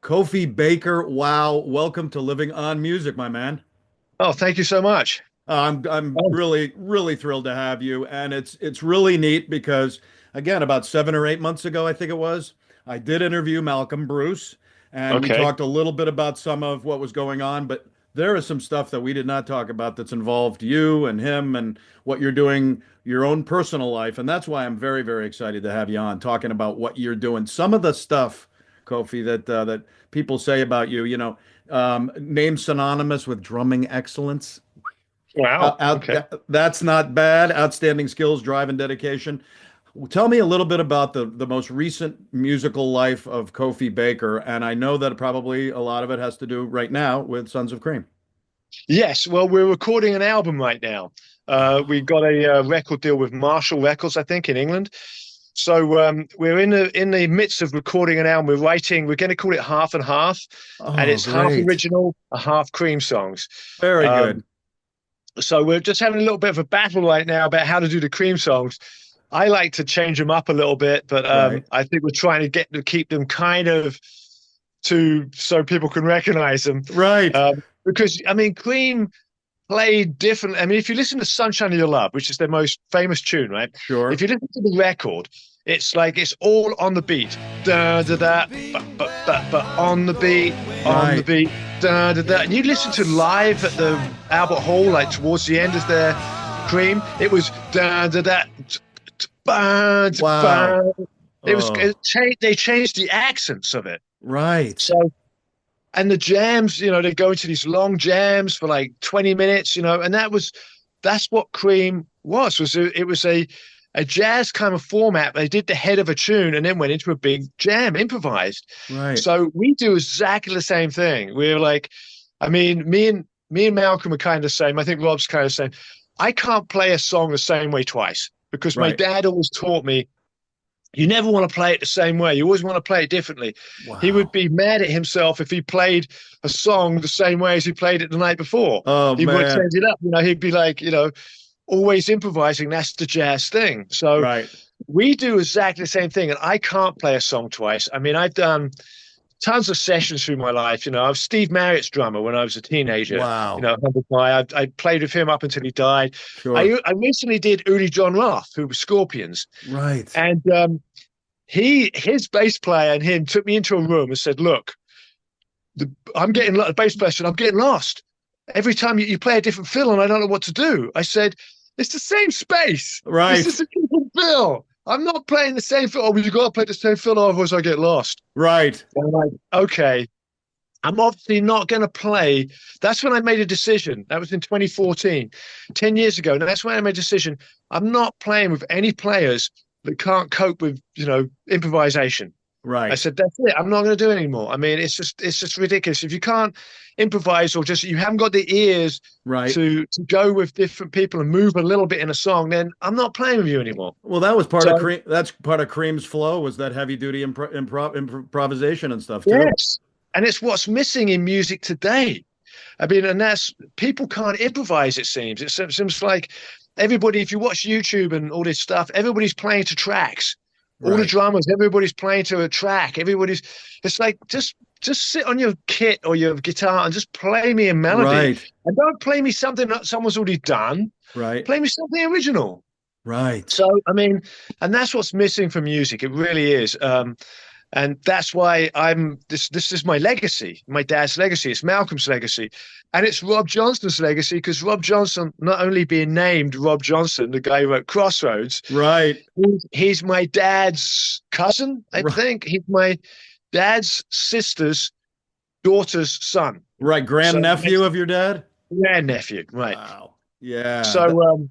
Kofi Baker, wow, welcome to Living on Music, my man. Oh, thank you so much. I'm Oh, really thrilled to have you, and it's really neat because again, about 7 or 8 months ago, I think it was, I did interview Malcolm Bruce, and we okay. talked a little bit about some of what was going on, but there is some stuff that we did not talk about that's involved you and him and what you're doing, your own personal life, and that's why I'm very excited to have you on talking about what you're doing. Some of the stuff, Kofi, that people say about you, named synonymous with drumming excellence. Wow. Okay. That's not bad. Outstanding skills, drive, and dedication. Tell me a little bit about the most recent musical life of Kofi Baker, and I know that probably a lot of it has to do right now with Sons of Cream. Yes. Well, we're recording an album right now. We Oh, got a record deal with Marshall Records, I think, in England. So we're in the midst of recording an album. We're writing. We're going to call it half and half, and oh, it's half great. original, a half Cream songs. Very Um, good. so we're just having a little bit of a battle right now about how to do the Cream songs. I like to change them up a little bit, but Right. I think we're trying to get to keep them kind of to so people can recognize them. Right. Because I mean, Cream played different. I mean, if you listen to "Sunshine of Your Love," which is their most famous tune, right? If Sure. you listen to the record, it's like it's all on the beat, da da da, but on the beat, on the Right. beat, da da da. And you listen to live at the Albert Hall, like towards the end of their Cream, it was da da da, ba Wow. ba. Oh, They changed the accents of it. right. So and the jams, they go into these long jams for like 20 minutes, and that's what Cream it was a jazz kind of format. They did the head of a tune and then went into a big jam, improvised. Right. So we do exactly the same thing. We're like, I mean, me and Malcolm are kind of the same. I think Rob's kind of the same. I can't play a song the same way twice because my Right. dad always taught me you never want to play it the same way. You always want to play it differently. He would Wow. be mad at himself if he played a song the same way as he played it the night before. Oh, He would man. change it up. He'd be like, always improvising. That's the jazz thing. So Right. we do exactly the same thing. And I can't play a song twice. I mean, I've done tons of sessions through my life. I was Steve Marriott's drummer when I was a teenager. Wow. Humble Pie. I played with him up until he died. Sure. I recently did Uli John Roth, who was Scorpions. Right. And his bass player and him took me into a room and said, "Look, I'm getting the bass player said, I'm getting lost. Every time you play a different fill and I don't know what to do." I said, "It's the same space. This Right. is a different fill. I'm not playing the same fill. Oh, well, you got to play the same fill, otherwise I get lost." Right. And I'm like, okay, I'm obviously not going to play. That's when I made a decision. That was in 2014, 10 years ago. And that's when I made a decision. I'm not playing with any players that can't cope with, improvisation. I Right. said, that's it. I'm not going to do it anymore. I mean, it's just ridiculous. If you can't improvise or just you haven't got the ears Right. to go with different people and move a little bit in a song, then I'm not playing with you anymore. Well, that was part of So Cream. That's part of Cream's flow was that heavy duty improvisation and stuff too. yes, and it's what's missing in music today. I mean, and that's people can't improvise. It seems seems like everybody. If you watch YouTube and all this stuff, everybody's playing to tracks. All the Right. drummers, everybody's playing to a track. Everybody's. It's like just sit on your kit or your guitar and just play me a melody, Right. and don't play me something that someone's already done. Right. Play me something original. Right. So I mean, and that's what's missing from music. It really is. And that's why I'm this is my legacy, my dad's legacy, it's Malcolm's legacy, and it's Rob Johnson's legacy because Rob Johnson, not only being named Rob Johnson, the guy who wrote Crossroads, Right. he's my dad's cousin, I Right. think. He's my dad's sister's daughter's son. Right. So Grandnephew of your dad? grandnephew, right. Wow. Yeah. So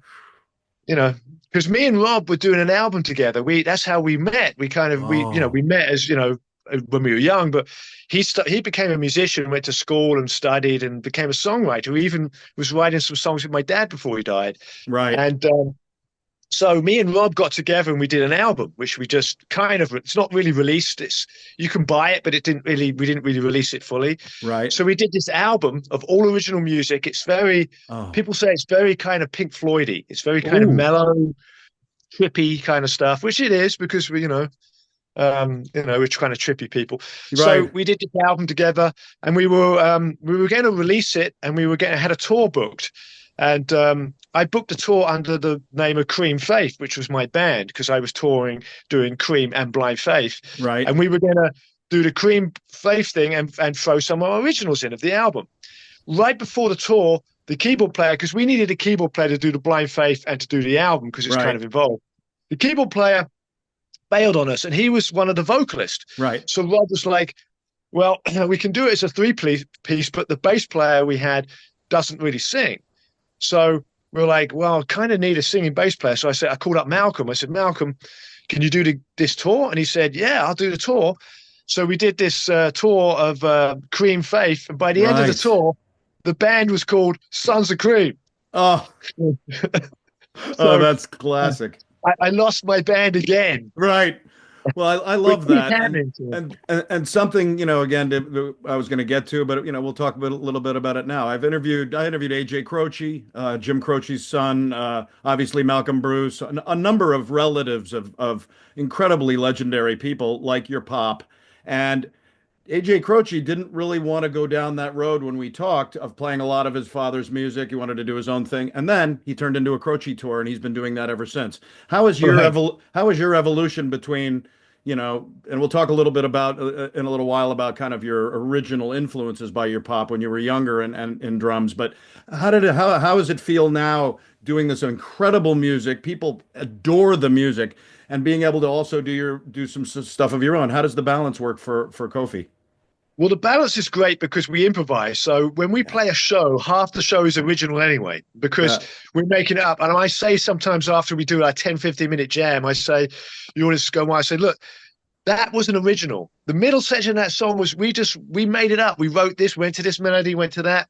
you know, because me and Rob were doing an album together. That's how we met. We kind of we Oh, met as when we were young, but he became a musician, went to school and studied and became a songwriter. He even was writing some songs with my dad before he died. Right. And so me and Rob got together and we did an album, which we just it's not really released. You can buy it, but we didn't really release it fully. Right. So we did this album of all original music. It's people say it's very kind of Pink Floydy. It's very kind of mellow, trippy kind of stuff, which it is because we're kind of trippy people. Right. So we did this album together and we were going to release it and had a tour booked. And I booked a tour under the name of Cream Faith, which was my band, because I was touring doing Cream and Blind Faith. Right. And we were going to do the Cream Faith thing and throw some of our originals in of the album. Right before the tour, the keyboard player, because we needed a keyboard player to do the Blind Faith and to do the album because it's kind of involved. The keyboard player bailed on us and he was one of the vocalists. Right. So Rod was like, well, we can do it as a 3-piece, but the bass player we had doesn't really sing. So we're like, well, I kind of need a singing bass player. So I called up Malcolm. I said, Malcolm, can you do this tour? And he said, yeah, I'll do the tour. So we did this tour of Cream Faith. And by the end of the tour, the band was called Sons of Cream. Oh, that's classic. I lost my band again. Right. Well, I love that, and something again I was going to get to, but we'll talk a little bit about it now. I interviewed AJ Croce, Jim Croce's son, obviously Malcolm Bruce, a number of relatives of incredibly legendary people like your pop, and AJ Croce didn't really want to go down that road when we talked of playing a lot of his father's music. He wanted to do his own thing, and then he turned into a Croce tour, and he's been doing that ever since. How is your evolution between? And we'll talk a little bit about in a little while about kind of your original influences by your pop when you were younger and in drums. But how does it feel now doing this incredible music? People adore the music and being able to also do some stuff of your own. How does the balance work for Kofi? Well, the balance is great because we improvise. So when we play a show, half the show is original anyway, because we're making it up. And I say sometimes after we do our 10, 15-minute jam, I say, you want to go, I say, look, that was an original. The middle section of that song was, we made it up. We wrote this, went to this melody, went to that.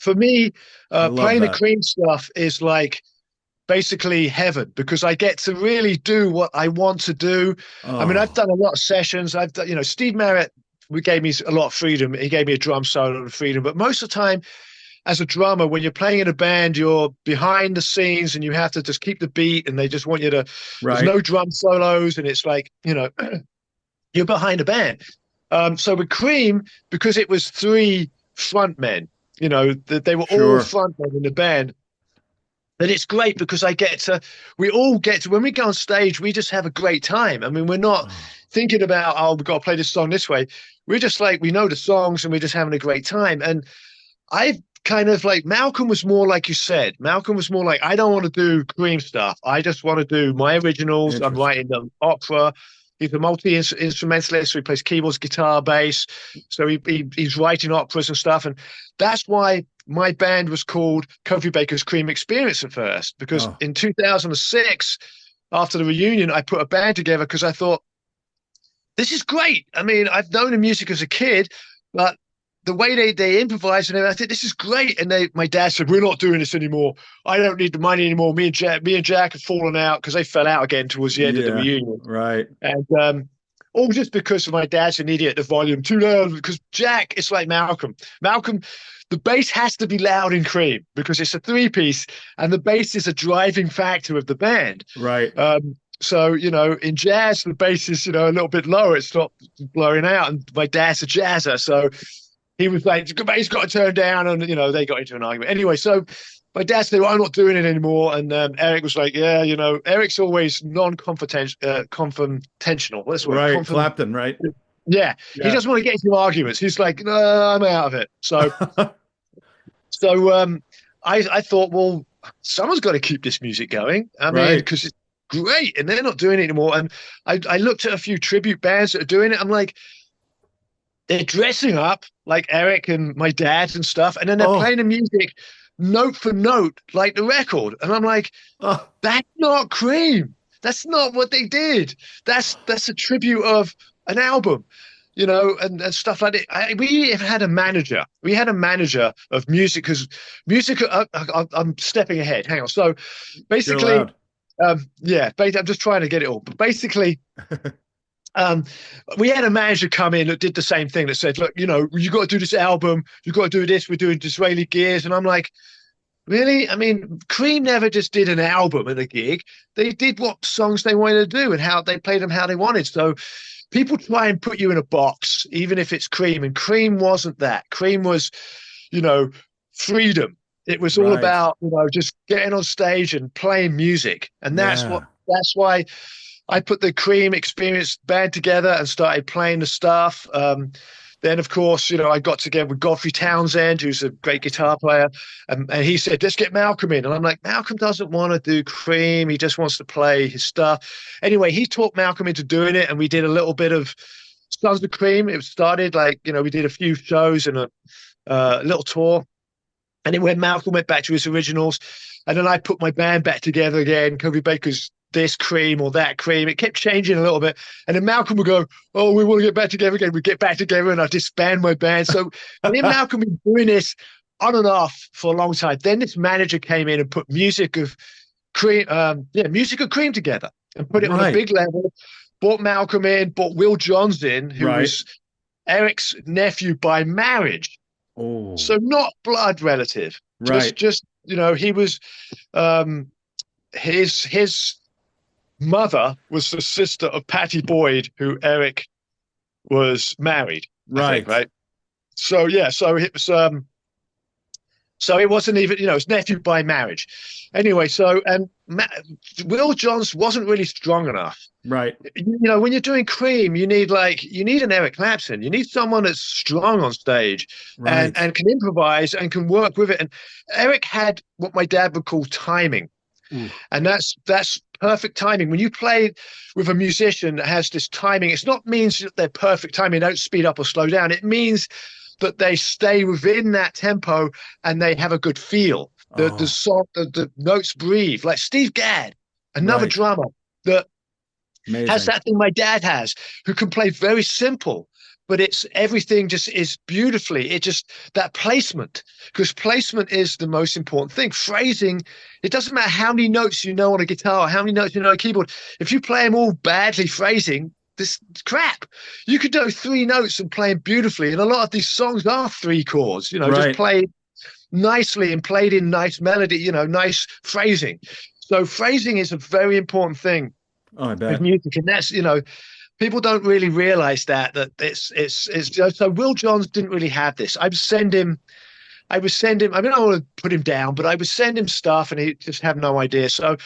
for me, I love playing the that. Cream stuff is like basically heaven because I get to really do what I want to do. I mean, I've Oh, done a lot of sessions. I've done, Steve Marriott, we gave me a lot of freedom. He gave me a drum solo and freedom. But most of the time, as a drummer, when you're playing in a band, you're behind the scenes and you have to just keep the beat and they just want you to, there's right. no drum solos. And it's like, you're behind a band. So with Cream, because it was three front men, they were all Sure. front men in the band. And it's great because we all get to, when we go on stage, we just have a great time. I mean, we're not Oh, thinking about, oh, we've got to play this song this way. We're just like, we know the songs and we're just having a great time. And I kind of like, Malcolm was more like you said. Malcolm was more like, I don't want to do Cream stuff. I just want to do my originals. I'm interesting. writing the opera. He's a multi-instrumentalist, so he plays keyboards, guitar, bass. So he's writing operas and stuff. And that's why my band was called Kofi Baker's Cream Experience at first, because Oh, in 2006, after the reunion, I put a band together because I thought, this is great. I mean, I've known the music as a kid, but the way they improvise and everything, I think this is great. And my dad said, we're not doing this anymore. I don't need the money anymore. Me and Jack had fallen out because they fell out again towards the end of the yeah. reunion. Right. And all just because of my dad's an idiot, the volume too loud. Because Jack, it's like Malcolm. Malcolm, the bass has to be loud in Cream because it's a three-piece, and the bass is a driving factor of the band. Right. So, in jazz, the bass is, a little bit lower. It's not blowing out. And my dad's a jazzer. So he was like, the bass got to turn down. And, they got into an argument. Anyway, so my dad said, well, I'm not doing it anymore. And Eric was like, yeah, Eric's always confrontational. That's what, Right. Clapton, right? yeah. He Yeah. doesn't want to get into arguments. He's like, no, I'm out of it. So I thought, well, someone's got to keep this music going. I mean, Right. because it's great, and they're not doing it anymore. And I looked at a few tribute bands that are doing it. I'm like, they're dressing up like Eric and my dad and stuff, and then they're Oh, playing the music note for note like the record. And I'm like, oh, that's not Cream. That's not what they did. That's a tribute of an album, and stuff like that. We even had a manager. We had a manager of music because music. I'm stepping ahead. Hang on. So you're basically, allowed. yeah. I'm just trying to get it all. But basically, um, we had a manager come in that did the same thing. That said, look, you got to do this album. You got to do this. We're doing Disraeli Gears, and I'm like, really? I mean, Cream never just did an album and a gig. They did what songs they wanted to do and how they played them how they wanted. So people try and put you in a box, even if it's Cream. And Cream wasn't that. Cream was, you know, freedom. It was all Right. about, just getting on stage and playing music. And Yeah. that's why I put the Cream Experience band together and started playing the stuff. Then, of course, I got together with Godfrey Townsend, who's a great guitar player, and he said, let's get Malcolm in. And I'm like, Malcolm doesn't want to do Cream. He just wants to play his stuff. Anyway, he talked Malcolm into doing it, and we did a little bit of Sons of Cream. It started we did a few shows and a little tour. And then when Malcolm went back to his originals, and then I put my band back together again, Kofi Baker's this Cream or that Cream. It kept changing a little bit. And then Malcolm would go, oh, we want to get back together again. We get back together and I disband my band. So me and Malcolm been doing this on and off for a long time. Then this manager came in and put music of Cream, music of Cream together and put it on a Right. big level. Brought Malcolm in, brought Will Johns in, who Right. was Eric's nephew by marriage. Oh, So not blood relative. right. He was his mother was the sister of Patty Boyd, who Eric was married, I think, Right. right? So yeah, so it wasn't even, it's nephew by marriage. Anyway, Will Johns wasn't really strong enough. Right. When you're doing Cream, you need an Eric Clapton. You need someone that's strong on stage and Right. can improvise and can work with it. And Eric had what my dad would call timing. Ooh. And that's perfect timing. When you play with a musician that has this timing, it's not means that they're perfect timing, they don't speed up or slow down. It means that they stay within that tempo and they have a good feel. The Oh, song, the notes breathe. Like Steve Gadd, another right. drummer that has Amazing. that thing my dad has, who can play very simple, but it's everything just is beautifully. It just that placement, because placement is the most important thing. Phrasing, it doesn't matter how many notes you know on a guitar, how many notes you know on a keyboard. If you play them all badly phrasing, this crap. You could do 3 notes and play them beautifully. And a lot of these songs are 3 chords, you know, just played nicely and played in nice melody, you know, nice phrasing. So phrasing is a very important thing with music. And that's, you know, people don't really realize that it's so Will Johns didn't really have this. I would send him, I mean, I don't want to put him down, but I would send him stuff and he just had no idea. So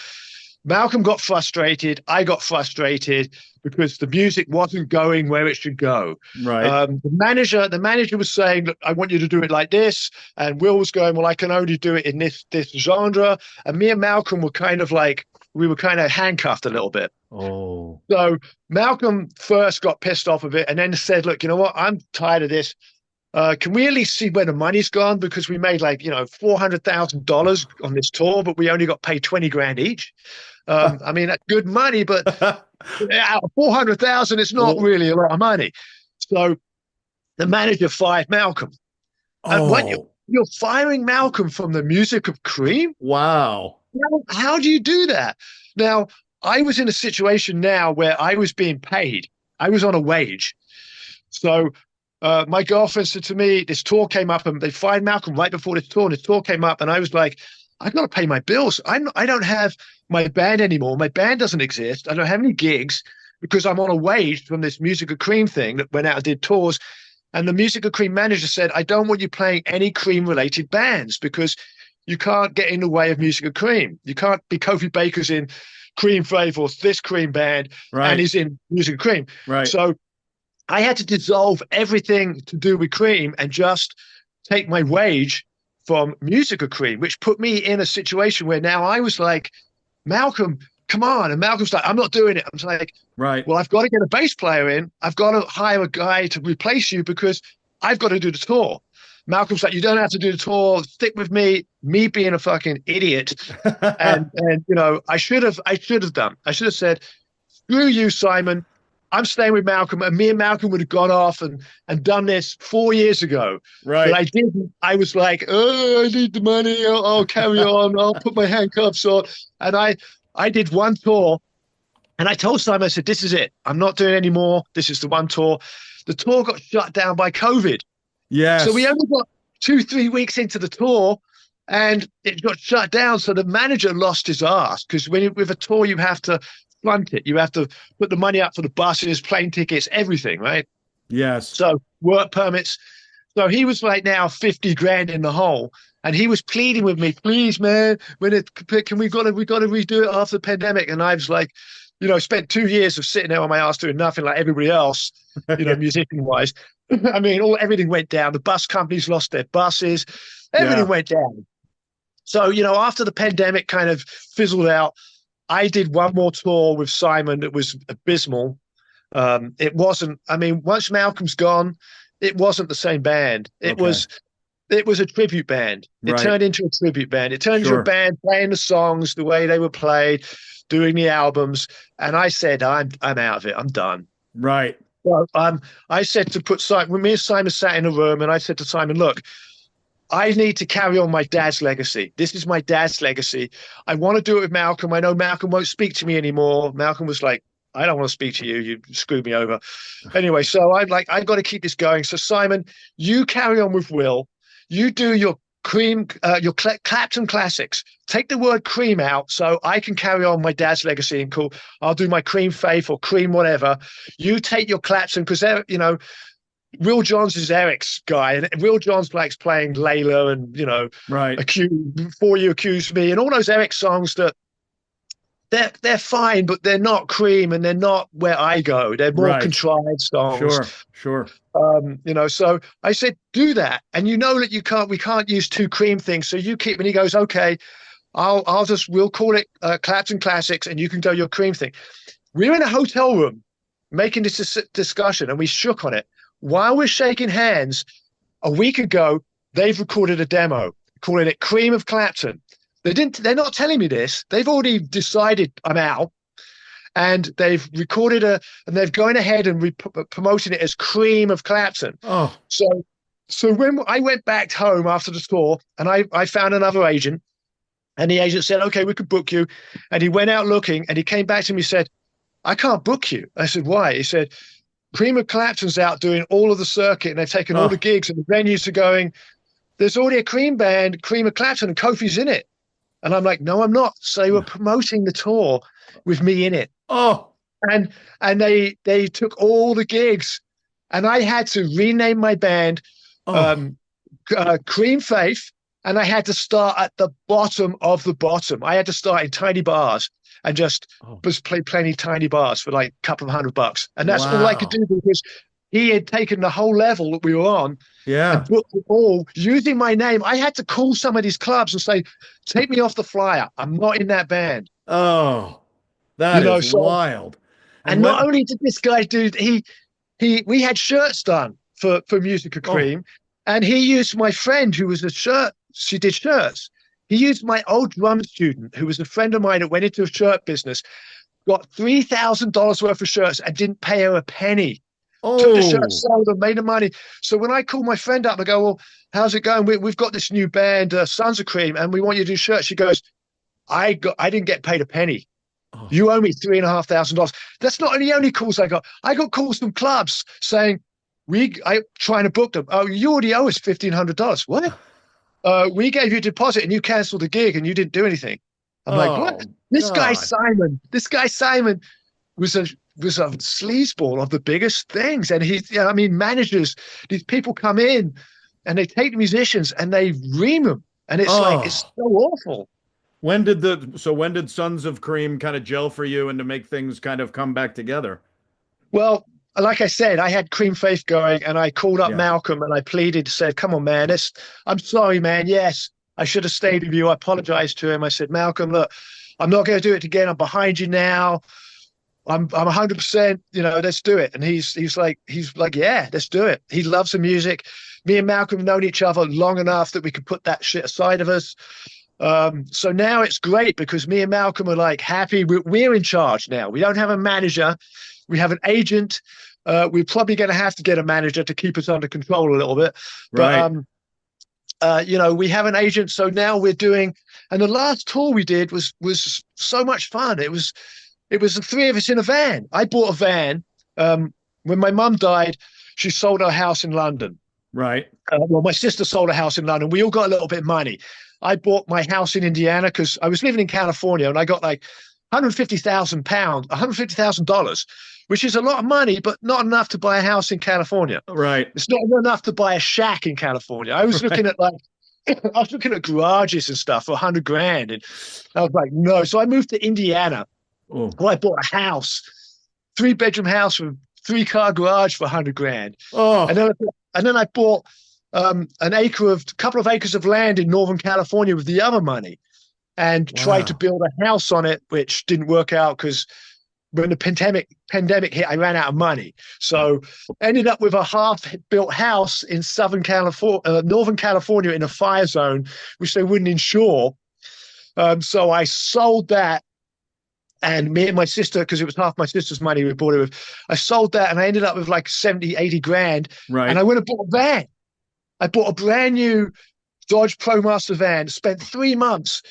Malcolm got frustrated. I got frustrated because the music wasn't going where it should go. Right. The manager was saying, look, I want you to do it like this. And Will was going, well, I can only do it in this genre. And me and Malcolm were kind of like, we were kind of handcuffed a little bit. Oh. So Malcolm first got pissed off a bit and then said, look, you know what? I'm tired of this. Can we at least see where the money's gone? Because we made like, you know, $400,000 on this tour, but we only got paid 20 grand each. I mean, that's good money, but out of 400,000, it's not really a lot of money. So the manager fired Malcolm. And when you're firing Malcolm from the music of Cream? Wow. How do you do that? Now, I was in a situation now where I was being paid. I was on a wage. So my girlfriend said to me, this tour came up and they fired Malcolm right before this tour. And this tour came up and I was like, I've got to pay my bills. I don't have my band anymore. My band doesn't exist. I don't have any gigs because I'm on a wage from this Music of Cream thing that went out and did tours. And the Music of Cream manager said, I don't want you playing any Cream-related bands because you can't get in the way of Music of Cream. You can't be Kofi Baker's in Cream Flavor, this Cream band, and he's in Music of Cream. Right. So I had to dissolve everything to do with Cream and just take my wage from Music of Cream, which put me in a situation where now I was like, Malcolm, come on. And Malcolm's like, I'm not doing it. I'm like, right. Well, I've got to get a bass player in. I've got to hire a guy to replace you because I've got to do the tour. Malcolm's like, you don't have to do the tour. Stick with me. Me being a fucking idiot. and you know, I should have said, screw you, Simon. I'm staying with Malcolm, and me and Malcolm would have gone off and done this 4 years ago. Right. But I didn't. I was like, oh, I need the money. I'll carry on. I'll put my handcuffs on. And I did one tour, and I told Simon, I said, this is it. I'm not doing any more. This is the one tour. The tour got shut down by COVID. Yes. So we only got 2-3 weeks into the tour, and it got shut down. So the manager lost his ass because with a tour, you have to front it. You have to put the money up for the buses, plane tickets, everything, right? Yes. So work permits. So he was like now 50 grand in the hole, and he was pleading with me, please, man, we've got to redo it after the pandemic. And I was like, you know, spent 2 years of sitting there on my ass doing nothing like everybody else, you know, musician wise. I mean, everything went down. The bus companies lost their buses. Everything went down. So, you know, after the pandemic kind of fizzled out, I did one more tour with Simon that was abysmal. It wasn't, I mean, once Malcolm's gone, it wasn't the same band. It was a tribute band. It turned into a tribute band. It turned into a band playing the songs the way they were played, doing the albums. And I said, I'm out of it. I'm done. Right. Well, I said to put Simon, when me and Simon sat in a room, and I said to Simon, look, I need to carry on my dad's legacy. This is my dad's legacy. I want to do it with Malcolm. I know Malcolm won't speak to me anymore. Malcolm was like, I don't want to speak to you. You screwed me over. Anyway, so I'm like, I've got to keep this going. So Simon, you carry on with Will. You do your Clapton classics. Take the word Cream out so I can carry on my dad's legacy and cool. I'll do my Cream Faith or Cream whatever. You take your Clapton because they're, you know, Will Johns is Eric's guy, and Will Johns likes playing Layla and, you know, Before You Accuse Me, and all those Eric songs that they're fine, but they're not Cream and they're not where I go. They're more contrived songs. Sure. You know, so I said, do that. And you know that we can't use 2 Cream things. So you keep, and he goes, okay, we'll call it Clapton Classics and you can do your Cream thing. We were in a hotel room making this discussion and we shook on it. While we're shaking hands, a week ago, they've recorded a demo calling it Cream of Clapton. They're not telling me this. They've already decided I'm out. and they've recorded and they've going ahead and promoting it as Cream of Clapton. Oh, So when I went back home after the tour, and I found another agent, and the agent said, okay, we could book you. And he went out looking, and he came back to me and said, I can't book you. I said, why? He said, Cream of Clapton's out doing all of the circuit, and they've taken all the gigs, and the venues are going, there's already a Cream band, Cream of Clapton, and Kofi's in it. And I'm like, no, I'm not. So they were promoting the tour with me in it. oh, And they took all the gigs, and I had to rename my band Cream Faith, and I had to start at the bottom of the bottom. I had to start in tiny bars and just play plenty tiny bars for like a couple of $100. And that's all I could do, because he had taken the whole level that we were on and booked it all using my name. I had to call some of these clubs and say, take me off the flyer. I'm not in that band. Oh, that is wild. And not only did this guy do, we had shirts done for Music of Cream, and he used my friend who was she did shirts. He used my old drum student, who was a friend of mine that went into a shirt business, got $3,000 worth of shirts and didn't pay her a penny. Took the shirt, sold them, made the money. So when I call my friend up, I go, well, how's it going? We've got this new band, Sons of Cream, and we want you to do shirts. She goes, I didn't get paid a penny. You owe me $3,500. That's not the only calls I got. I got calls from clubs saying, I trying to book them. Oh, you already owe us $1,500. What? We gave you a deposit and you canceled the gig and you didn't do anything. I'm like, what? This guy Simon was a sleazeball of the biggest things. And managers, these people come in and they take the musicians and they ream them. And it's like, it's so awful. When did Sons of Cream kind of gel for you and to make things kind of come back together? Well, like I said, I had Cream Faith going, and I called up Malcolm and I pleaded, said, come on, man, I'm sorry, man. Yes, I should have stayed with you. I apologized to him. I said, Malcolm, look, I'm not going to do it again. I'm behind you now. I'm 100%, let's do it. And he's like, yeah, let's do it. He loves the music. Me and Malcolm have known each other long enough that we could put that shit aside of us. So now it's great because me and Malcolm are like happy. We're in charge now. We don't have a manager. We have an agent. We're probably going to have to get a manager to keep us under control a little bit. But, we have an agent. So now we're doing, and the last tour we did was so much fun. It was the three of us in a van. I bought a van. When my mum died, she sold her house in London. Right. Well, my sister sold a house in London. We all got a little bit of money. I bought my house in Indiana because I was living in California, and I got like $150,000, which is a lot of money, but not enough to buy a house in California. Right. It's not enough to buy a shack in California. I was looking at garages and stuff for $100,000, and I was like, no. So I moved to Indiana. Well, I bought a house, 3-bedroom house with 3-car garage for $100,000. And then I bought a couple of acres of land in Northern California with the other money, and tried to build a house on it, which didn't work out because when the pandemic hit, I ran out of money. So ended up with a half-built house in Northern California in a fire zone, which they wouldn't insure. So I sold that. And me and my sister, because it was half my sister's money we bought it with, I sold that and I ended up with like 70, 80 grand. Right. And I went and bought a van. I bought a brand new Dodge ProMaster van, spent 3 months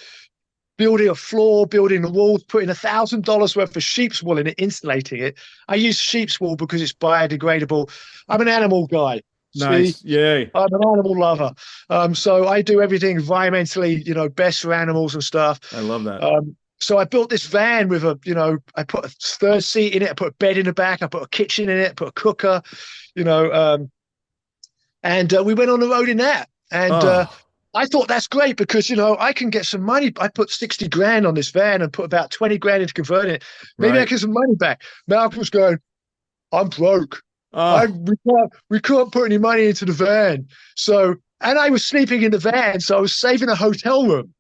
building a floor, building the walls, putting $1,000 worth of sheep's wool in it, insulating it. I use sheep's wool because it's biodegradable. I'm an animal guy. Nice. See? Yay. I'm an animal lover. So I do everything environmentally, best for animals and stuff. I love that. So I built this van with I put a third seat in it. I put a bed in the back. I put a kitchen in it. I put a cooker, and we went on the road in that. And I thought that's great because, I can get some money. I put 60 grand on this van and put about 20 grand into converting it. Maybe I get some money back. Malcolm's going, I'm broke. We can't put any money into the van. So, and I was sleeping in the van. So I was saving a hotel room.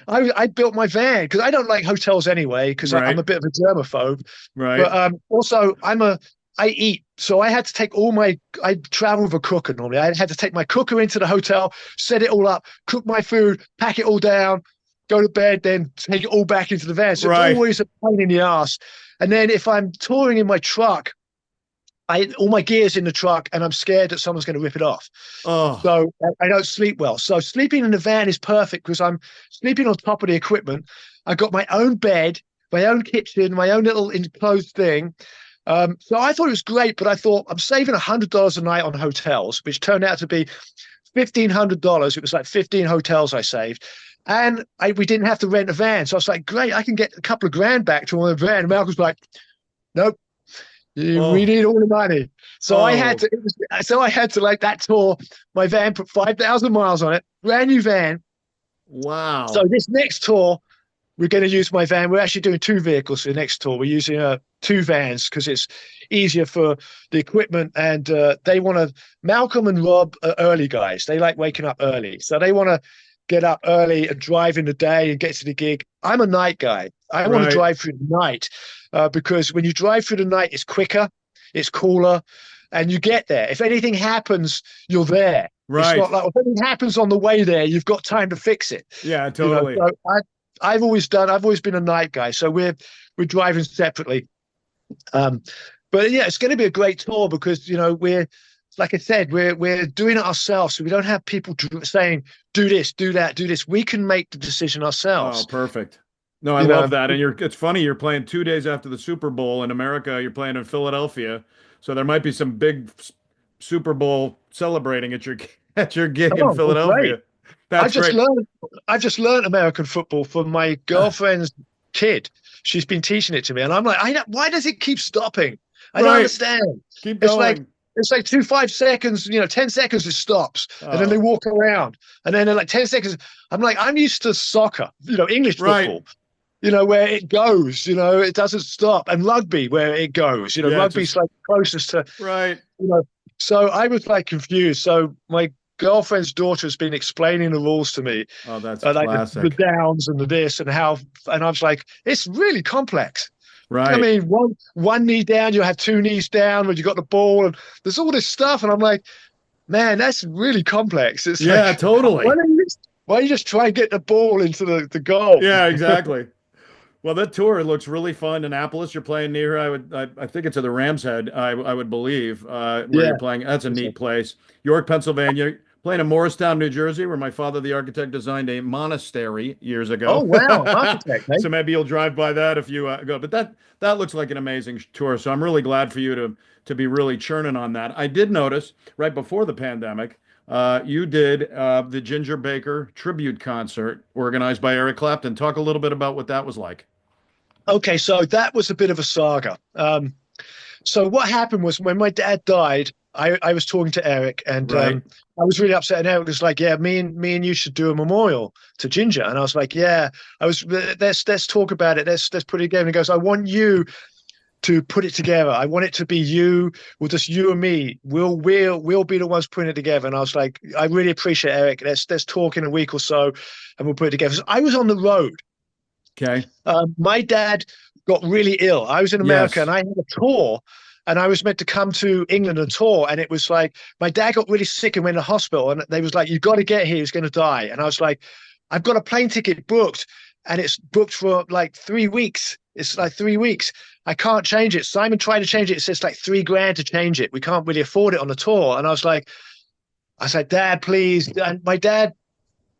I built my van because I don't like hotels anyway because I'm a bit of a germaphobe. Right. But also I eat. So I had to take I travel with a cooker normally. I had to take my cooker into the hotel, set it all up, cook my food, pack it all down. go to bed, then take it all back into the van. So it's Right. always a pain in the ass. And then if I'm touring in my truck, all my gear's in the truck, and I'm scared that someone's going to rip it off. Oh, So I don't sleep well. So sleeping in the van is perfect because I'm sleeping on top of the equipment. I got my own bed, my own kitchen, my own little enclosed thing. So I thought it was great, but I thought I'm saving $100 a night on hotels, which turned out to be $1,500. It was like 15 hotels I saved. And we didn't have to rent a van. So I was like, great, I can get a couple of grand back to my van. And Malcolm's like, nope, we oh, need all the money. So I had oh, to, like that tour, my van put 5,000 miles on it, brand new van. So wow. this next tour, we're going to use my van. We're actually doing two vehicles for the next tour. We're using two vans because it's easier for the equipment. And they want to, Malcolm and Rob are early guys. They like waking up early. So they want to get up early and drive in the day and get to the gig. I'm a night guy. I want to Right. drive through the night because when you drive through the night, it's quicker, it's cooler, and you get there. If anything happens, you're there. It's not Right. like if anything happens on the way there, you've got time to fix it. Yeah, You know, totally. so I've always been a night guy. So we're driving separately. Um, but yeah, it's going to be a great tour because we're like I said, we're doing it ourselves. So we don't have people saying do this, do that, do this. We can make the decision Oh, ourselves. perfect. No, I You love know, that. And it's funny, you're playing 2 days after the Super Bowl in America. You're playing in Philadelphia. So there might be some big Super Bowl celebrating at your at your gig in oh, well, great. Philadelphia. I That's just great. learned I just learned American football from my girlfriend's kid. She's been teaching it to me, and I'm like, why does it keep stopping? I don't Right. understand. Keep It's like going. it's like 5 seconds, 10 seconds it stops, and then they Oh, walk around, and then they're like 10 seconds. I'm like, I'm used to soccer, English right. football, where it goes, it doesn't stop, and rugby where it goes, Yeah, rugby's just like closest to, right. you know. So I was like confused. So my girlfriend's daughter has been explaining the rules to me, Oh, that's like the classic. downs and the this and how, and I was like, it's really complex. I Right. mean, one knee down, you have two knees down when you got the ball, and there's all this stuff, and I'm like, man, that's really complex. It's Yeah, like, why totally. don't you why don't you just try and get the ball into the goal? Yeah, exactly. Well, that tour looks really fun. Annapolis, you're playing near. I think it's at the Ram's Head. I would believe where you're Yeah. playing. That's a neat place. York, Pennsylvania. Playing in Morristown, New Jersey, where my father, the architect, designed a monastery years Oh ago. wow, architect, eh? So maybe you'll drive by that if you go. But that looks like an amazing tour. So I'm really glad for you to be really churning on that. I did notice right before the pandemic, you did the Ginger Baker tribute concert organized by Eric Clapton. Talk a little bit about what that was like. Okay, so that was a bit of a saga. So what happened was when my dad died, I was talking to Eric, and Right. I was really upset. And Eric was like, "Yeah, me and you should do a memorial to Ginger." And I was like, "Yeah." I was let's talk about it. Let's put it together. And he goes, "I want you to put it together. I want it to be you, or just you and me. We'll be the ones putting it together." And I was like, "I really appreciate it, Eric. Let's talk in a week or so, and we'll put it together." So I was on the road. Okay. My dad got really ill. I was in America and Yes. I had a tour, and I was meant to come to England and tour. And it was like my dad got really sick and went to hospital, and they was like, "You got to get here. He's going to die." And I was like, "I've got a plane ticket booked, and it's booked for like 3 weeks. It's like 3 weeks. I can't change it." Simon tried to change it. It says like $3,000 to change it. We can't really afford it on the tour. And I said, "Dad, please." And my dad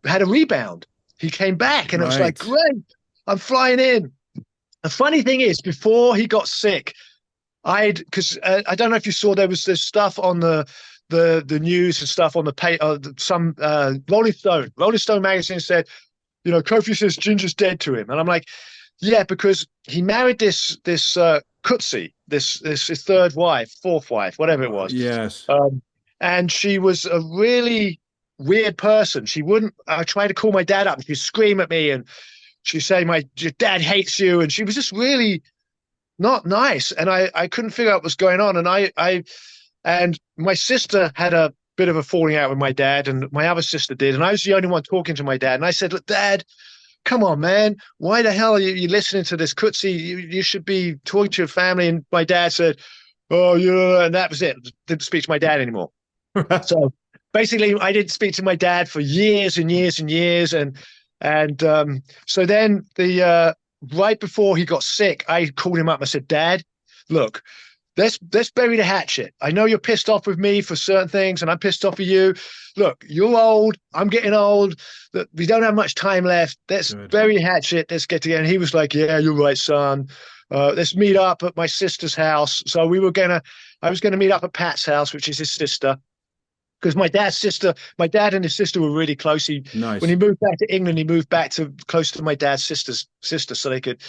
had a rebound. He came back, and it was like, Right. "Great, I'm flying in." The funny thing is, before he got sick, because I don't know if you saw this stuff on the news and stuff on the pay. Some Rolling Stone magazine said, Kofi says Ginger's dead to him, and I'm like, yeah, because he married this Kutsi, this his third wife, fourth wife, whatever it was, Yes. and she was a really weird person. She wouldn't. I tried to call my dad up, and she'd scream at me, and she'd say, your dad hates you," and she was just really not nice, and I couldn't figure out what was going on. And my sister had a bit of a falling out with my dad, and my other sister did, and I was the only one talking to my dad. And I said, "Look, Dad, come on, man, why the hell are you listening to this Kutsi? You should be talking to your family." And my dad said, "Oh yeah," and that was it. Didn't speak to my dad anymore. So basically, I didn't speak to my dad for years and years and years, and And so then right before he got sick, I called him up. I said, Dad, look, let's bury the hatchet. I know you're pissed off with me for certain things, and I'm pissed off with you. Look, you're old. I'm getting old. We don't have much time left. Let's bury the hatchet. Let's get together. And he was like, yeah, you're right, son. Let's meet up at my sister's house. So I was gonna meet up at Pat's house, which is his sister. Because my dad and his sister were really close. Nice. When he moved back to England, he moved back to close to my dad's sister, so they could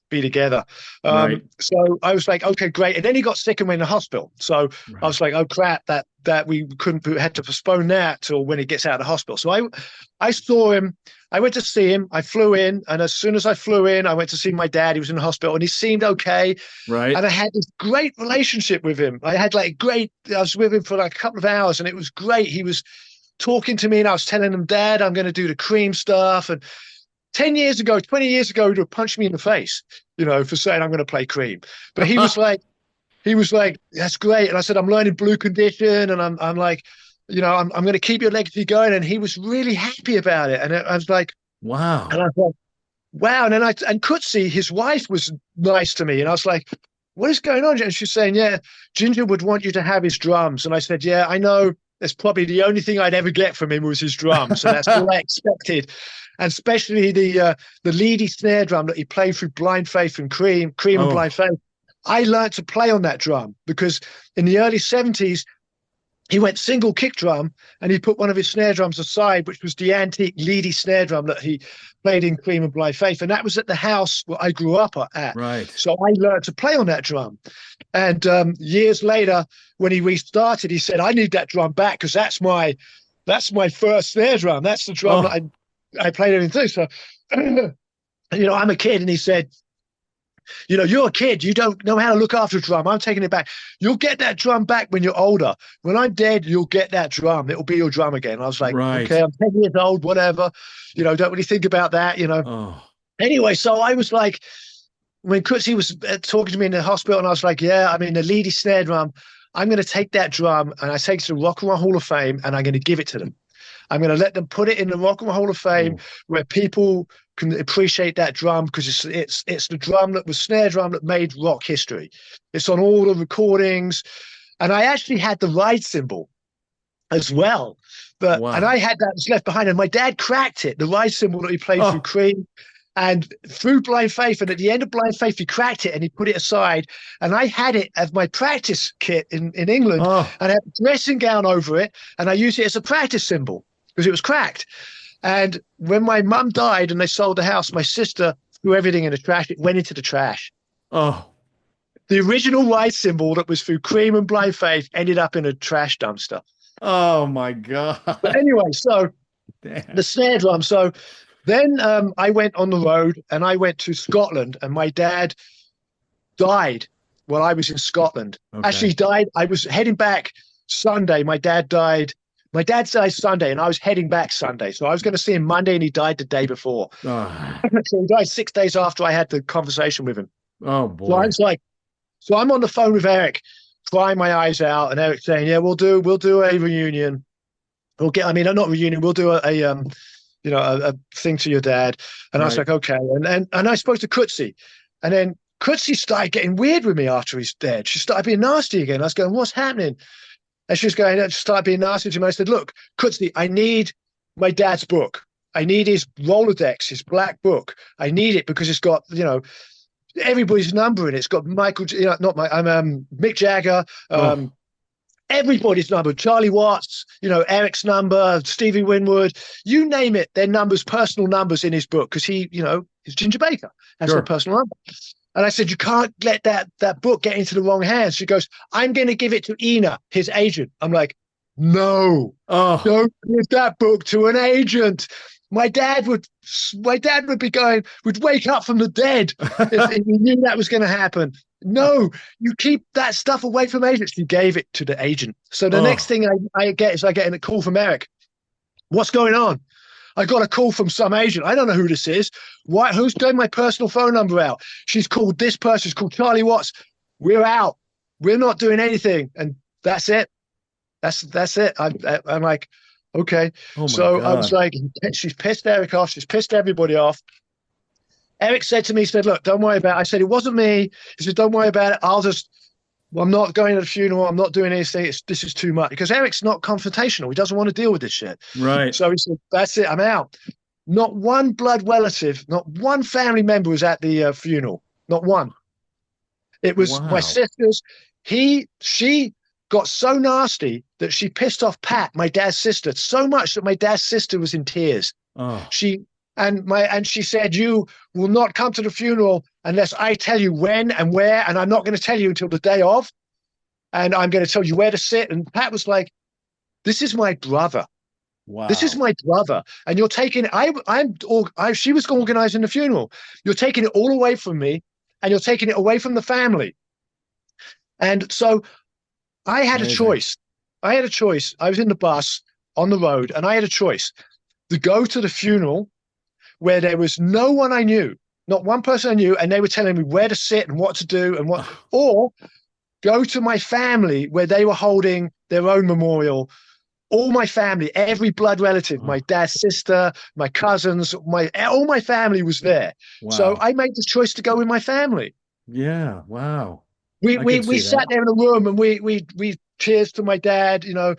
be together. Right. So I was like, okay, great. And then he got sick and went to hospital. So I was like, oh crap, that we had to postpone that till when he gets out of the hospital. So I saw him. I went to see him. I flew in, and as soon as I flew in, I went to see my dad. He was in the hospital, and he seemed okay. Right. And I had this great relationship with him. I was with him for like a couple of hours, and it was great. He was talking to me, and I was telling him, Dad, I'm going to do the cream stuff. And 20 years ago, he would have punched me in the face, for saying I'm going to play cream. But he was like, that's great. And I said, I'm learning blue condition, and I'm like, I'm going to keep your legacy going. And he was really happy about it. And I was like, wow. And I was like, wow. And then and Kutsi, his wife, was nice to me. And I was like, what is going on? And she's saying, yeah, Ginger would want you to have his drums. And I said, yeah, I know. That's probably the only thing I'd ever get from him was his drums. So that's all I expected. And especially the leady snare drum that he played through Blind Faith and Cream and Blind Faith. I learned to play on that drum because in the early 70s, he went single kick drum, and he put one of his snare drums aside, which was the antique leady snare drum that he played in Cream and Blind Faith. And that was at the house where I grew up at. Right. So I learned to play on that drum. And years later, when he restarted, he said, I need that drum back because that's my first snare drum. That's the drum that I played everything through. So, I'm a kid. And he said, you're a kid. You don't know how to look after a drum. I'm taking it back. You'll get that drum back when you're older. When I'm dead, you'll get that drum. It'll be your drum again. I was like, okay, I'm 10 years old, whatever. Don't really think about that, Anyway, so I was like, when Kutsi was talking to me in the hospital, and I was like, yeah, the leady snare drum, I'm going to take that drum and I take it to the Rock and Roll Hall of Fame, and I'm going to give it to them. I'm going to let them put it in the Rock and Roll Hall of Fame where people can appreciate that drum because it's the drum that was snare drum that made rock history. It's on all the recordings. And I actually had the ride cymbal as well. And I had that was left behind. And my dad cracked it, the ride cymbal that he played through Cream and through Blind Faith. And at the end of Blind Faith, he cracked it and he put it aside. And I had it as my practice kit in England. And I had a dressing gown over it. And I used it as a practice cymbal because it was cracked. And when my mum died and they sold the house, my sister threw everything in the trash. It went into the trash. Oh. The original ride cymbal that was through Cream and Blind Faith ended up in a trash dumpster. Oh, my God. But anyway, so the snare drum. So then I went on the road and I went to Scotland, and my dad died while I was in Scotland. Okay. Actually, he died. I was heading back Sunday. My dad died Sunday, and I was heading back Sunday. So I was going to see him Monday, and he died the day before. Oh. So he died 6 days after I had the conversation with him. Oh, boy. So I was like, so I'm on the phone with Eric, crying my eyes out, and Eric saying, yeah, we'll do a reunion. Not reunion. We'll do a thing to your dad. And I was like, okay. And I spoke to Kutsi, and then Kutsi started getting weird with me after he's dead. She started being nasty again. I was going, what's happening? And she was going to start being nasty to me. I said, look, Kutsi, I need my dad's book. I need his Rolodex, his black book. I need it because it's got, everybody's number in it. It's got Mick Jagger, everybody's number, Charlie Watts, Eric's number, Stevie Winwood, you name it, their numbers, personal numbers in his book, because he, is Ginger Baker. That's their personal number. And I said, you can't let that book get into the wrong hands. She goes, I'm going to give it to Ina, his agent. I'm like, no, don't give that book to an agent. My dad would wake up from the dead if he knew that was going to happen. No, you keep that stuff away from agents. He gave it to the agent. So the next thing I get a call from Eric. What's going on? I got a call from some agent. I don't know who this is. Why? Who's doing my personal phone number out? She's called this person. She's called Charlie Watts. We're out. We're not doing anything. And that's it. That's it. I'm like, Okay. Oh my So I was God. like, she's pissed Eric off. She's pissed everybody off. Eric said to me, he said, look, don't worry about it. I said, it wasn't me. He said, don't worry about it. I'm not going to the funeral. I'm not doing anything. This is too much. Because Eric's not confrontational. He doesn't want to deal with this shit. Right. So he said, that's it. I'm out. Not one blood relative, not one family member was at the funeral. Not one. It was my Wow. sisters. She got so nasty that she pissed off Pat, my dad's sister, so much that my dad's sister was in tears. Oh, She and she said, "You will not come to the funeral unless I tell you when and where, and I'm not going to tell you until the day of, and I'm going to tell you where to sit." And Pat was like, "This is my brother. This is wow. my brother, and you're taking. She was organizing the funeral. You're taking it all away from me, and you're taking it away from the family." And so I had a Amazing. choice. I had a choice. I was in the bus on the road, and I had a choice to go to the funeral where there was no one I knew, not one person I knew, and they were telling me where to sit and what to do and what, or go to my family where they were holding their own memorial. All my family, every blood relative, my Oh, dad's sister, my cousins, all my family was there. So wow. I made the choice to go with my family. Yeah. Wow. We I we could we see sat that. there in a room and we cheers to my dad. You know,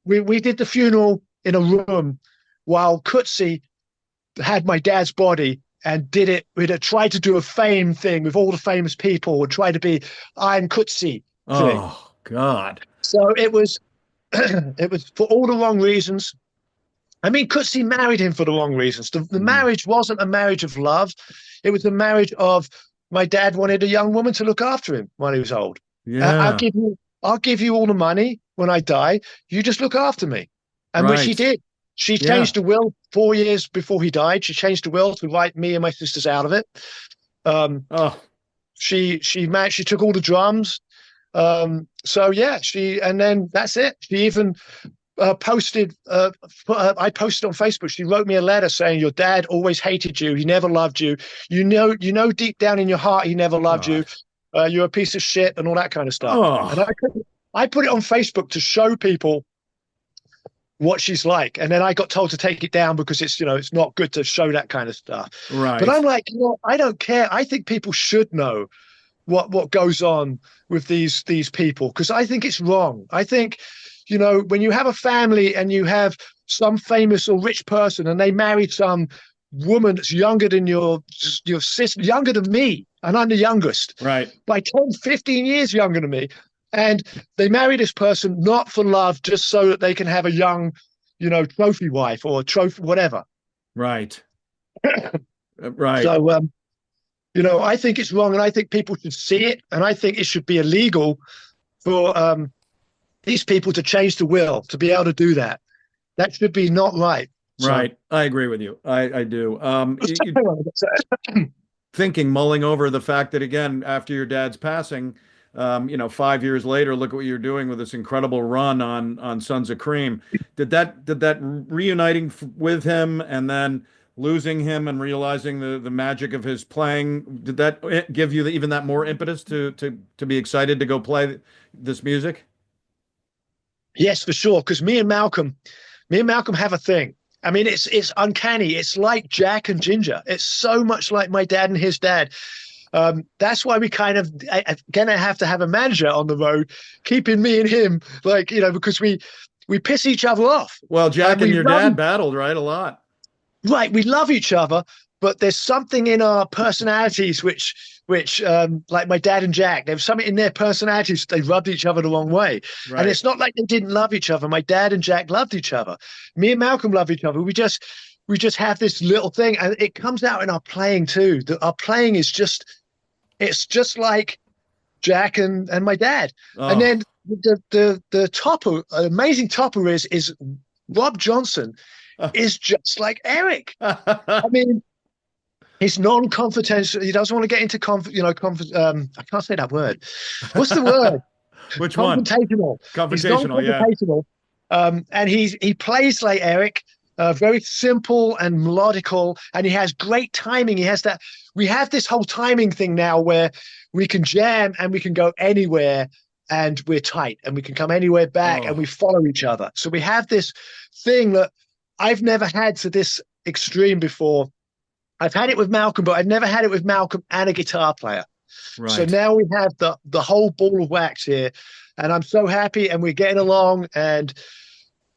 we did the funeral in a room while Kutsi had my dad's body and did it. We'd tried to do a fame thing with all the famous people and try to be I'm Kutsi thing. Oh God. So it was it was for all the wrong reasons. I mean, Kutsi married him for the wrong reasons. The Mm. marriage wasn't a marriage of love. It was a marriage of my dad wanted a young woman to look after him when he was old. Yeah. I'll give you all the money when I die. You just look after me. And which he Right. did. She Yeah. changed the will 4 years before he died. She changed the will to write me and my sisters out of it. Um, Oh, she took all the drums. So yeah, and then that's it. She even posted. I posted on Facebook. She wrote me a letter saying your dad always hated you. He never loved you. You know deep down in your heart he never loved you. God. You're a piece of shit and all that kind of stuff. And Oh, I put it on Facebook to show people what she's like. And then I got told to take it down because it's not good to show that kind of stuff. But I'm right. like, I don't care. I think people should know what goes on with these people because I think it's wrong. I think, when you have a family and you have some famous or rich person and they married some woman that's younger than your sister, younger than me, and I'm the youngest Right. by 10, 15 years younger than me. And they marry this person not for love, just so that they can have a young, trophy wife or trophy, whatever. Right. Right. So, I think it's wrong and I think people should see it. And I think it should be illegal for these people to change the will, to be able to do that. That should be not right. So, Right. I agree with you. I do. Thinking, mulling over the fact that again, after your dad's passing, 5 years later, look at what you're doing with this incredible run on Sons of Cream. Did that reuniting with him and then losing him and realizing the magic of his playing, did that give you even that more impetus to be excited to go play this music? yes, for sure. Because me and Malcolm have a thing. I mean, it's uncanny. It's like Jack and Ginger. It's so much like my dad and his dad. That's why we kind of gonna have to have a manager on the road, keeping me and him because we piss each other off Well, and Jack and we your love dad battled, right? A lot. right. We love each other, but there's something in our personalities which like my dad and Jack, there's something in their personalities they rubbed each other the wrong way. And Right. it's not like they didn't love each other. My dad and Jack loved each other. Me and Malcolm love each other. We just have this little thing, and it comes out in our playing too. Our playing is just it's just like Jack and my dad. And Oh. then the topper, amazing topper is Rob Johnson is just like Eric. I mean, he's non-confidential. He doesn't want to get into I can't say that word. What's the word? Which one? Confrontational. He's Confrontational, yeah. non-confrontational, and he plays like Eric, very simple and melodical, and he has great timing. He has that. We have this whole timing thing now where we can jam and we can go anywhere and we're tight and we can come anywhere back and we follow each other. So we have this thing that I've never had to this extreme before. I've had it with Malcolm, but I've never had it with Malcolm and a guitar player. Right. So now we have the whole ball of wax here, and I'm so happy, and we're getting along, and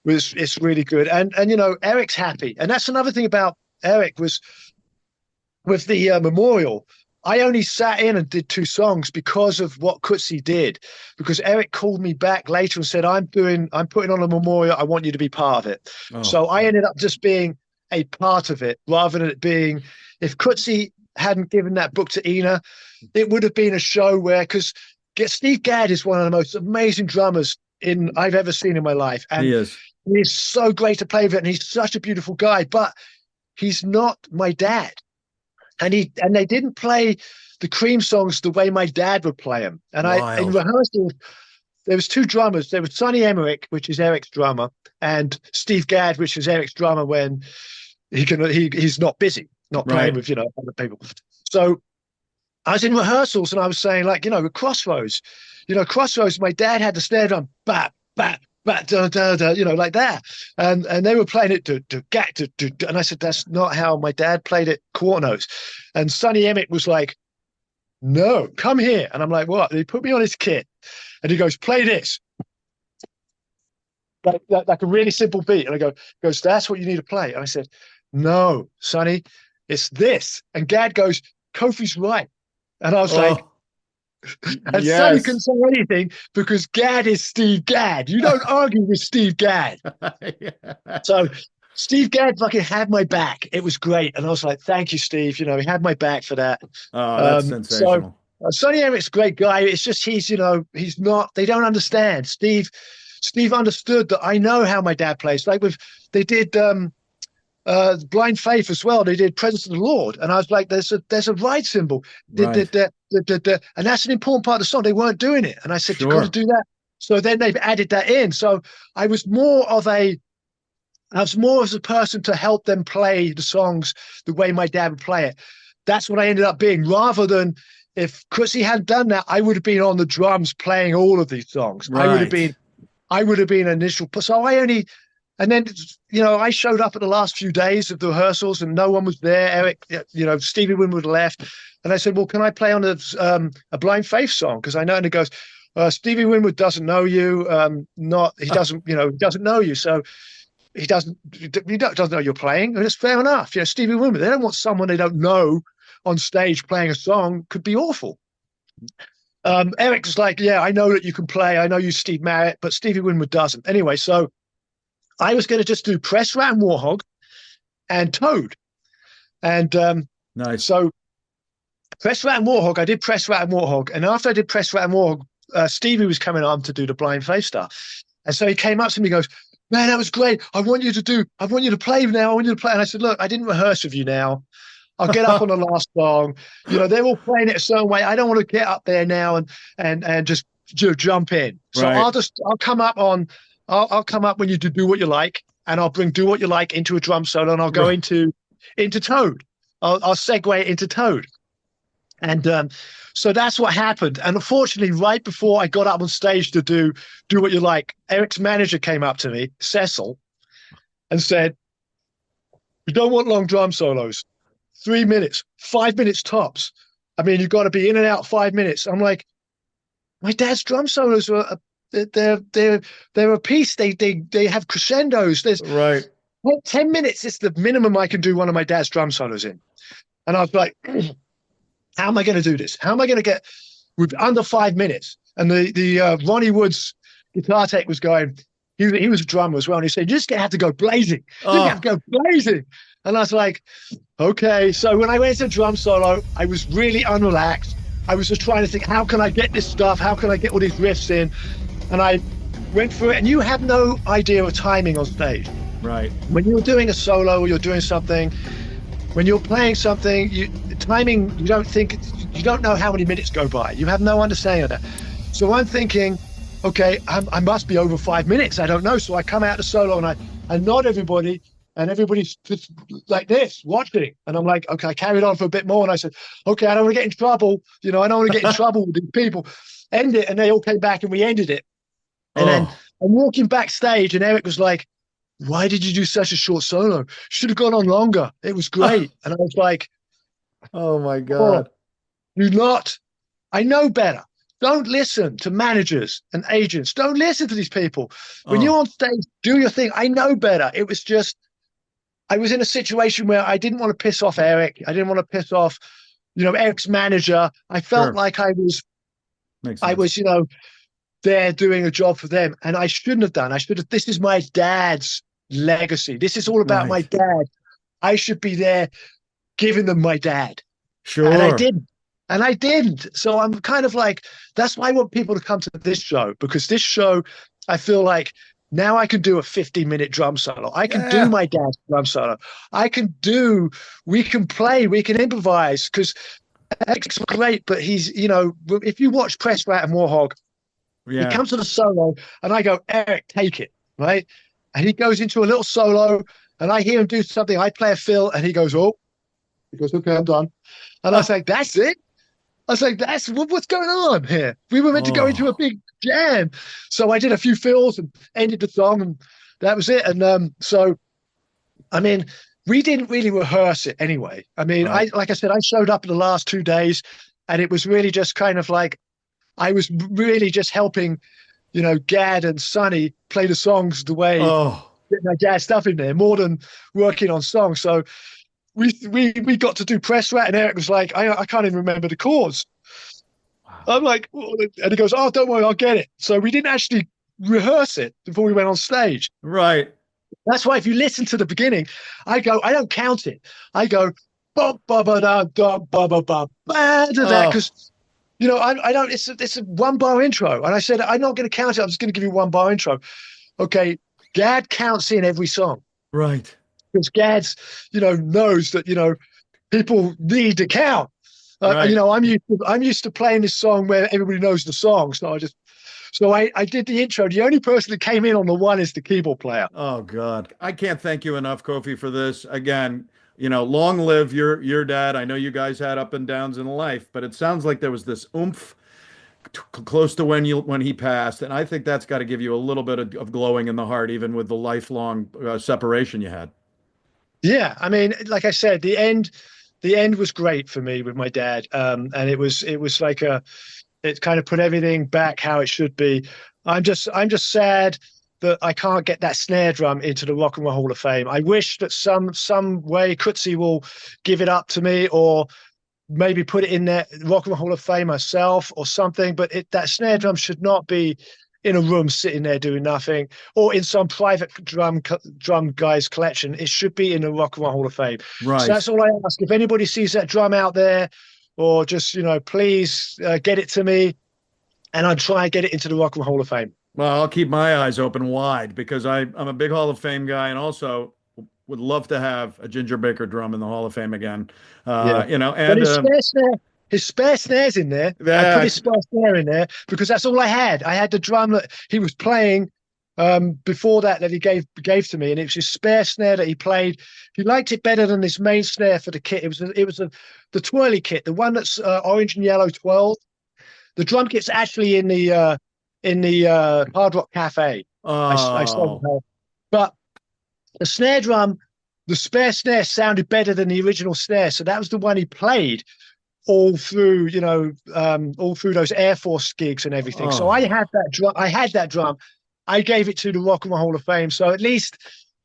it's really good. And Eric's happy, and that's another thing about Eric was with the memorial. I only sat in and did 2 songs because of what Coetzee did, because Eric called me back later and said, I'm putting on a memorial. I want you to be part of it. Oh. So I ended up just being a part of it rather than it being, if Coetzee hadn't given that book to Ina, it would have been a show where, because Steve Gadd is one of the most amazing drummers I've ever seen in my life. And he is. He's so great to play with, and he's such a beautiful guy, but he's not my dad. And they didn't play the Cream songs the way my dad would play them. And in rehearsal, there was 2 drummers. There was Sonny Emmerich, which is Eric's drummer, and Steve Gadd, which is Eric's drummer when he's not busy, not playing with other people. So I was in rehearsals and I was saying, like, with Crossroads, my dad had the snare drum, bat, bat, bat, da, da, da, like that. And they were playing it to get to, and I said, that's not how my dad played it, quarter notes. And Sonny Emmett was like, no, come here. And I'm like, what? And he put me on his kit and he goes, play this. Like a really simple beat. And I goes, that's what you need to play. And I said, no, Sonny, it's this. And Gadd goes, Kofi's right. And I was like, and yes. Sonny couldn't say anything because Gadd is Steve Gadd. You don't argue with Steve Gadd. Yeah. So Steve Gadd fucking had my back. It was great. And I was like, thank you, Steve. He had my back for that. Oh, that's sensational. So Sonny Emmerich's a great guy. It's just he's not, they don't understand. Steve understood that I know how my dad plays. Like they did Blind Faith as well. They did Presence of the Lord. And I was like, there's a ride cymbal. Right. And that's an important part of the song. They weren't doing it. And I said, You've got to do that. So then they've added that in. So I was more as a person to help them play the songs the way my dad would play it. That's what I ended up being, rather than if Coetzee hadn't done that, I would have been on the drums playing all of these songs. Right. I would have been initial. So and then, I showed up at the last few days of the rehearsals and no one was there. Eric, Stevie Winwood left. And I said, well, can I play on a Blind Faith song? Because I know, and he goes, Stevie Winwood doesn't know you. He doesn't know you. So he doesn't know you're playing. And it's fair enough. Stevie Winwood, they don't want someone they don't know on stage playing a song. Could be awful. Eric was like, yeah, I know that you can play. I know you Steve Marriott, but Stevie Winwood doesn't. Anyway, so I was going to just do Press Rat and Warhog and Toad. And nice. So Press Rat and Warhog, I did Press Rat and Warhog. And after I did Press Rat and Warhog, Stevie was coming on to do the Blind Faith stuff. And so he came up to me and goes, man, that was great. I want you to play now. I want you to play. And I said, look, I didn't rehearse with you now. I'll get up on the last song. They're all playing it a certain way. I don't want to get up there now and just jump in. So right. I'll come up when you do what you like, and I'll bring Do What You Like into a drum solo, and I'll go into Toad. I'll segue into Toad. And so that's what happened. And unfortunately, right before I got up on stage to do What You Like, Eric's manager came up to me, Cecil, and said, "You don't want long drum solos. 3 minutes, 5 minutes tops. I mean, you've got to be in and out 5 minutes." I'm like, my dad's drum solos are they're a piece. They have crescendos. There's right. 10 minutes is the minimum I can do one of my dad's drum solos in. And I was like, how am I going to do this? How am I going to get with under 5 minutes? And the Ronnie Wood's guitar tech was going, he was a drummer as well. And he said, you just have to go blazing. You have to go blazing. And I was like, okay. So when I went into drum solo, I was really unrelaxed. I was just trying to think, how can I get this stuff? How can I get all these riffs in? And I went through it, and you have no idea of timing on stage. Right. When you're doing a solo or you're doing something, when you're playing something, timing, you don't know how many minutes go by. You have no understanding of that. So I'm thinking, okay, I must be over 5 minutes. I don't know. So I come out the solo and I nod everybody, and everybody's just like this, watching. And I'm like, okay, I carried on for a bit more. And I said, okay, I don't want to get in trouble. I don't want to get in trouble with these people. end it, and they all came back and we ended it. And then Oh, I'm walking backstage, and Eric was like, "Why did you do such a short solo? Should have gone on longer. It was great." And I was like, oh my "Oh, God. do not. I know better. Don't listen to managers and agents. Don't listen to these people. When you're Oh, on stage, do your thing. I know better." It was just, I was in a situation where I didn't want to piss off Eric. I didn't want to piss off, Eric's manager. I felt sure. like Makes I sense. was, there doing a job for them. And I shouldn't have done. I should have, this is my dad's legacy. This is all about my Right. dad. I should be there giving them my dad. And I Sure. didn't. And I didn't. So I'm kind of like, that's why I want people to come to this show, because this show, I feel like now I can do a 50-minute drum solo. I can do Yeah. my dad's drum solo. I can do, we can play, we can improvise, because Eric's great, but he's, if you watch Press Rat and Warhog, he Yeah. comes to the solo and I go, "Eric, take it," right? And he goes into a little solo and I hear him do something. I play a fill and he goes, "Oh," he goes, "Okay, I'm done." And I was Oh, like, "That's it?" I was like, what's going on here? We were meant to go into a oh, big jam." So I did a few fills and ended the song, and that was it. And so, I mean, we didn't really rehearse it anyway. I mean, right. like I said, I showed up the last 2 days, and it was really just kind of like I was really just helping, Gad and Sonny play the songs the way Oh, get my dad's stuff in there more than working on songs. So we got to do Press Rat, and Eric was like, I can't even remember the chords. wow. I'm like, "Oh," and he goes, "Oh, don't worry, I'll get it." So we didn't actually rehearse it before we went on stage. Right. That's why if you listen to the beginning, I don't count it. I go, ba ba ba da da ba ba ba ba da da, Oh, because I don't. It's a 1 bar intro, and I said I'm not going to count it. I'm just going to give you 1 bar intro. Okay, Gad counts in every song right. because Gad's knows that people need to count. Right. I'm used to playing this song where everybody knows the song, so I did the intro. The only person that came in on the one is the keyboard player. Oh God. I can't thank you enough, Kofi, for this. Again, long live your dad. I know you guys had up and downs in life, but it sounds like there was this oomph close to when he passed, and I think that's got to give you a little bit of glowing in the heart, even with the lifelong separation you had. Yeah, I mean, like I said, the end was great for me with my dad, and it was like it kind of put everything back how it should be. I'm just sad that I can't get that snare drum into the Rock and Roll Hall of Fame. I wish that some way Kutsi will give it up to me, or maybe put it in there Rock and Roll Hall of Fame myself or something. But that snare drum should not be in a room sitting there doing nothing, or in some private drum guy's collection. It should be in the Rock and Roll Hall of Fame. So Right. that's all I ask. If anybody sees that drum out there, or just please get it to me, and I'll try and get it into the Rock and Roll Hall of Fame. Well, I'll keep my eyes open wide because I'm a big Hall of Fame guy and also would love to have a Ginger Baker drum in the Hall of Fame again. Yeah. But And his spare snare's in there. I put yeah, his spare snare in there because that's all I had. I had the drum that he was playing before that he gave to me, and it was his spare snare that he played. He liked it better than this main snare for the kit. The twirly kit, the one that's orange and yellow 12. The drum kit's actually in the Hard Rock Cafe. I saw oh, it. But the snare drum, the spare snare sounded better than the original snare, so that was the one he played all through those Air Force gigs and everything. So I oh, had that drum. I had that drum. I gave it to the Rock and Roll Hall of Fame. So at least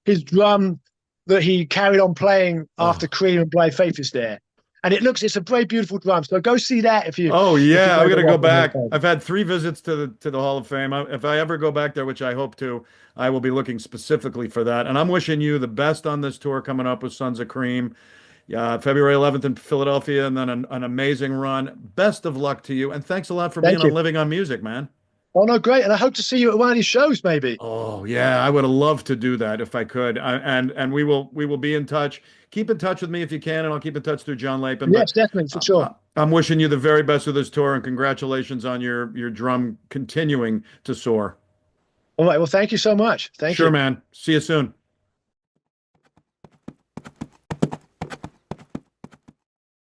his drum that he carried on playing after oh. Cream and Blind Faith is there, and it's a very beautiful drum. So go see that Oh if you yeah, go I'm to gonna go Rock and Roll Hall of back. Fame. I've had 3 visits to the Hall of Fame. If I ever go back there, which I hope to, I will be looking specifically for that. And I'm wishing you the best on this tour coming up with Sons of Cream. February 11th in Philadelphia, and then an amazing run. Best of luck to you, and thanks a lot for being Thank on you. Living on Music, man. Oh no, great, and I hope to see you at one of these shows, maybe. Oh yeah, I would have loved to do that if I could. And we will be in touch. Keep in touch with me if you can, and I'll keep in touch through John Lapin. But Yes, definitely for sure. I'm wishing you the very best with this tour, and congratulations on your drum continuing to soar. All right. Well, thank you so much. Thank Sure, you. man. See you soon.